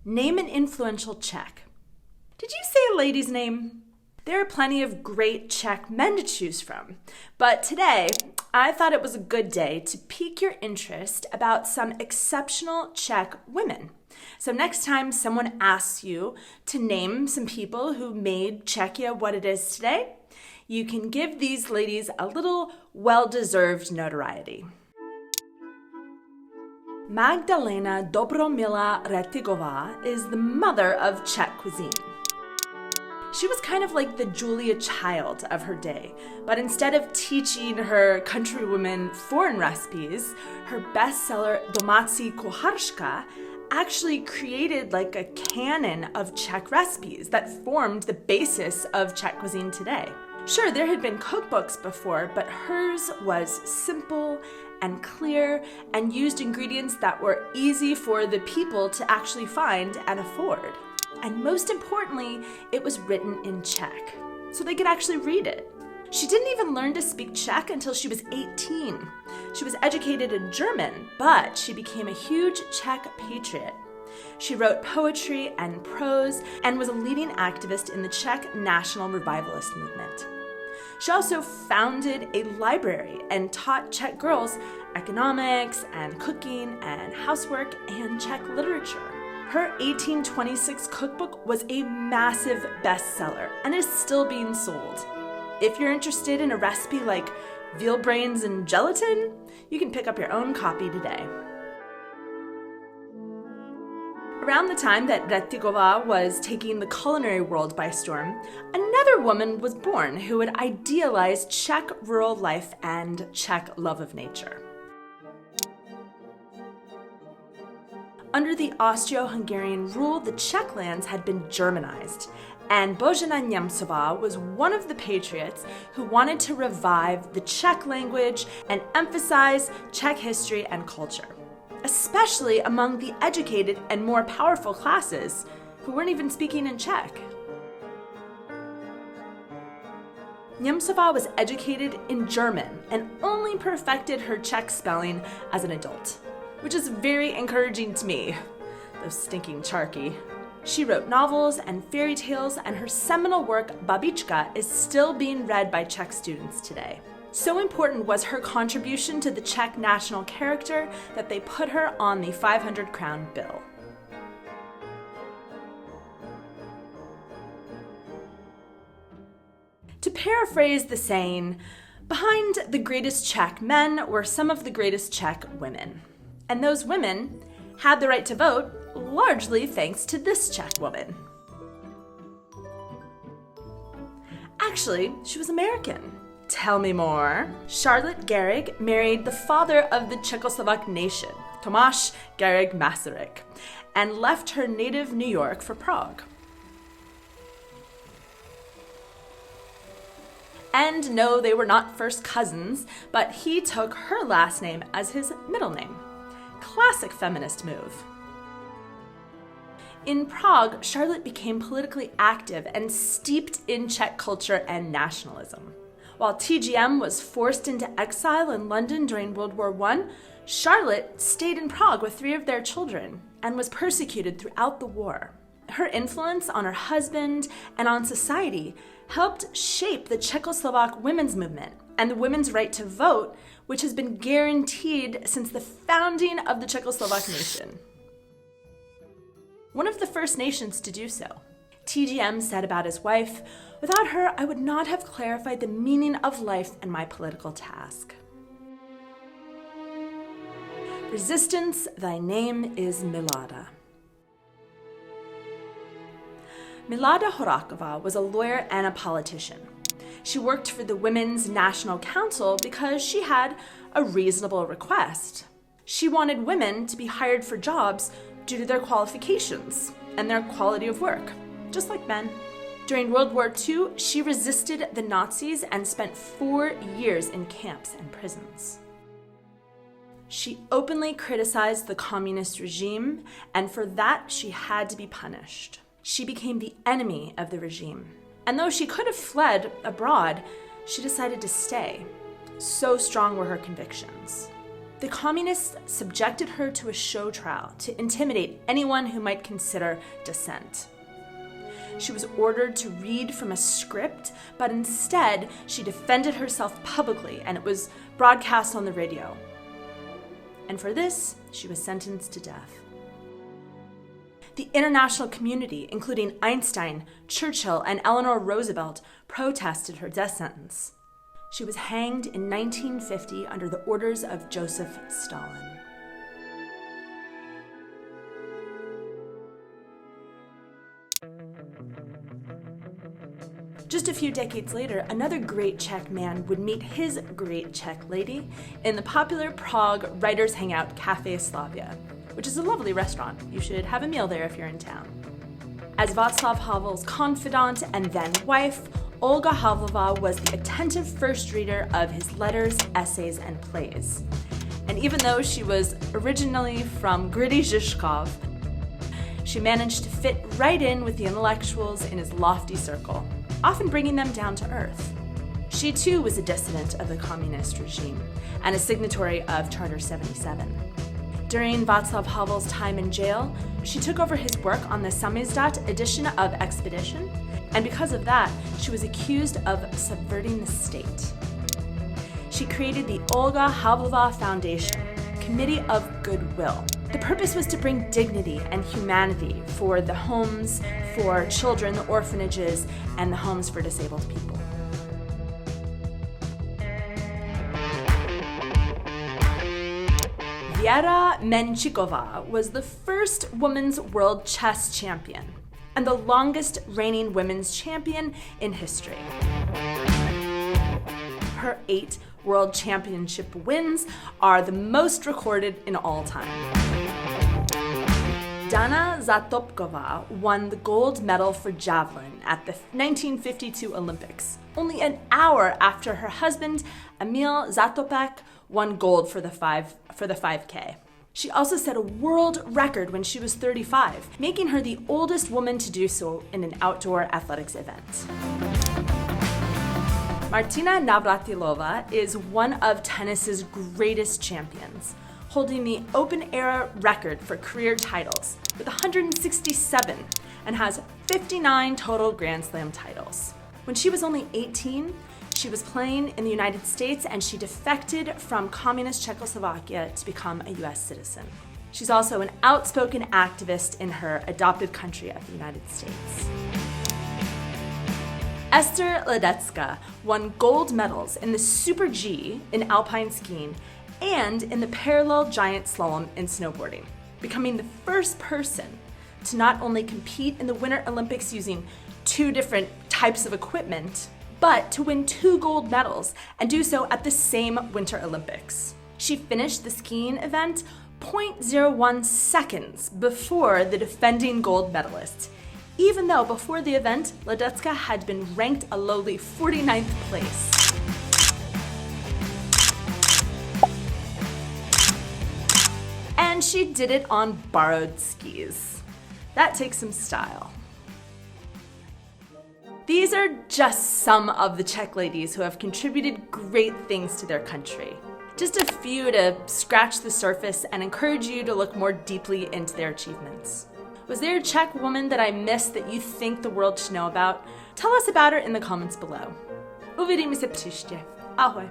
Name an influential Czech. Did you say a lady's name? There are plenty of great Czech men to choose from, but today I thought it was a good day to pique your interest about some exceptional Czech women. So next time someone asks you to name some people who made Czechia what it is today, you can give these ladies a little well-deserved notoriety. Magdalena Dobromila Retigová is the mother of Czech cuisine. She was kind of like the Julia Child of her day, but instead of teaching her countrywomen foreign recipes, her bestseller Domácí kuchařka actually created like a canon of Czech recipes that formed the basis of Czech cuisine today. Sure, there had been cookbooks before, but hers was simple and clear and used ingredients that were easy for the people to actually find and afford. And most importantly, it was written in Czech, so they could actually read it. She didn't even learn to speak Czech until she was 18. She was educated in German, but she became a huge Czech patriot. She wrote poetry and prose and was a leading activist in the Czech national revivalist movement. She also founded a library and taught Czech girls economics and cooking and housework and Czech literature. Her 1826 cookbook was a massive bestseller and is still being sold. If you're interested in a recipe like veal brains and gelatin, you can pick up your own copy today. Around the time that Retigová was taking the culinary world by storm, another woman was born who had idealized Czech rural life and Czech love of nature. Under the Austro-Hungarian rule, the Czech lands had been Germanized, and Božena Němcová was one of the patriots who wanted to revive the Czech language and emphasize Czech history and culture, especially among the educated and more powerful classes who weren't even speaking in Czech. Němcová was educated in German and only perfected her Czech spelling as an adult, which is very encouraging to me, though stinking charky. She wrote novels and fairy tales, and her seminal work, Babička, is still being read by Czech students today. So important was her contribution to the Czech national character that they put her on the 500-crown bill. To paraphrase the saying, behind the greatest Czech men were some of the greatest Czech women. And those women had the right to vote largely thanks to this Czech woman. Actually, she was American. Tell me more. Charlotte Garrigue married the father of the Czechoslovak nation, Tomáš Garrigue Masaryk, and left her native New York for Prague. And no, they were not first cousins, but he took her last name as his middle name. Classic feminist move. In Prague, Charlotte became politically active and steeped in Czech culture and nationalism. While TGM was forced into exile in London during World War I, Charlotte stayed in Prague with 3 of their children and was persecuted throughout the war. Her influence on her husband and on society helped shape the Czechoslovak women's movement and the women's right to vote, which has been guaranteed since the founding of the Czechoslovak nation. One of the first nations to do so. TGM said about his wife, "Without her, I would not have clarified the meaning of life and my political task." Resistance, thy name is Milada. Milada Horáková was a lawyer and a politician. She worked for the Women's National Council because she had a reasonable request. She wanted women to be hired for jobs due to their qualifications and their quality of work, just like men. During World War II, she resisted the Nazis and spent 4 years in camps and prisons. She openly criticized the communist regime, and for that, she had to be punished. She became the enemy of the regime. And though she could have fled abroad, she decided to stay. So strong were her convictions. The communists subjected her to a show trial to intimidate anyone who might consider dissent. She was ordered to read from a script, but instead she defended herself publicly, and it was broadcast on the radio. And for this, she was sentenced to death. The international community, including Einstein, Churchill, and Eleanor Roosevelt, protested her death sentence. She was hanged in 1950 under the orders of Joseph Stalin. Just a few decades later, another great Czech man would meet his great Czech lady in the popular Prague writers' hangout Café Slavia, which is a lovely restaurant. You should have a meal there if you're in town. As Václav Havel's confidant and then wife, Olga Havlova was the attentive first reader of his letters, essays, and plays. And even though she was originally from gritty Žižkov, she managed to fit right in with the intellectuals in his lofty circle, often bringing them down to earth. She too was a dissident of the communist regime and a signatory of Charter 77. During Václav Havel's time in jail, she took over his work on the Samizdat edition of Expedition, and because of that, she was accused of subverting the state. She created the Olga Havlova Foundation, Committee of Goodwill. The purpose was to bring dignity and humanity for the homes for children, the orphanages, and the homes for disabled people. Věra Menchikova was the first women's world chess champion and the longest reigning women's champion in history. Her 8 world championship wins are the most recorded in all time. Dana Zatopkova won the gold medal for javelin at the 1952 Olympics, only an hour after her husband, Emil Zatopek, won gold for the 5K. She also set a world record when she was 35, making her the oldest woman to do so in an outdoor athletics event. Martina Navratilova is one of tennis's greatest champions, holding the open-era record for career titles with 167 and has 59 total Grand Slam titles. When she was only 18, she was playing in the United States and she defected from communist Czechoslovakia to become a US citizen. She's also an outspoken activist in her adopted country of the United States. Esther Ledecka won gold medals in the Super G in alpine skiing and in the parallel giant slalom in snowboarding, becoming the first person to not only compete in the Winter Olympics using 2 different types of equipment, but to win 2 gold medals and do so at the same Winter Olympics. She finished the skiing event 0.01 seconds before the defending gold medalist, even though before the event, Ledecka had been ranked a lowly 49th place. And she did it on borrowed skis. That takes some style. These are just some of the Czech ladies who have contributed great things to their country. Just a few to scratch the surface and encourage you to look more deeply into their achievements. Was there a Czech woman that I missed that you think the world should know about? Tell us about her in the comments below. Uvidíme se příště. Ahoj.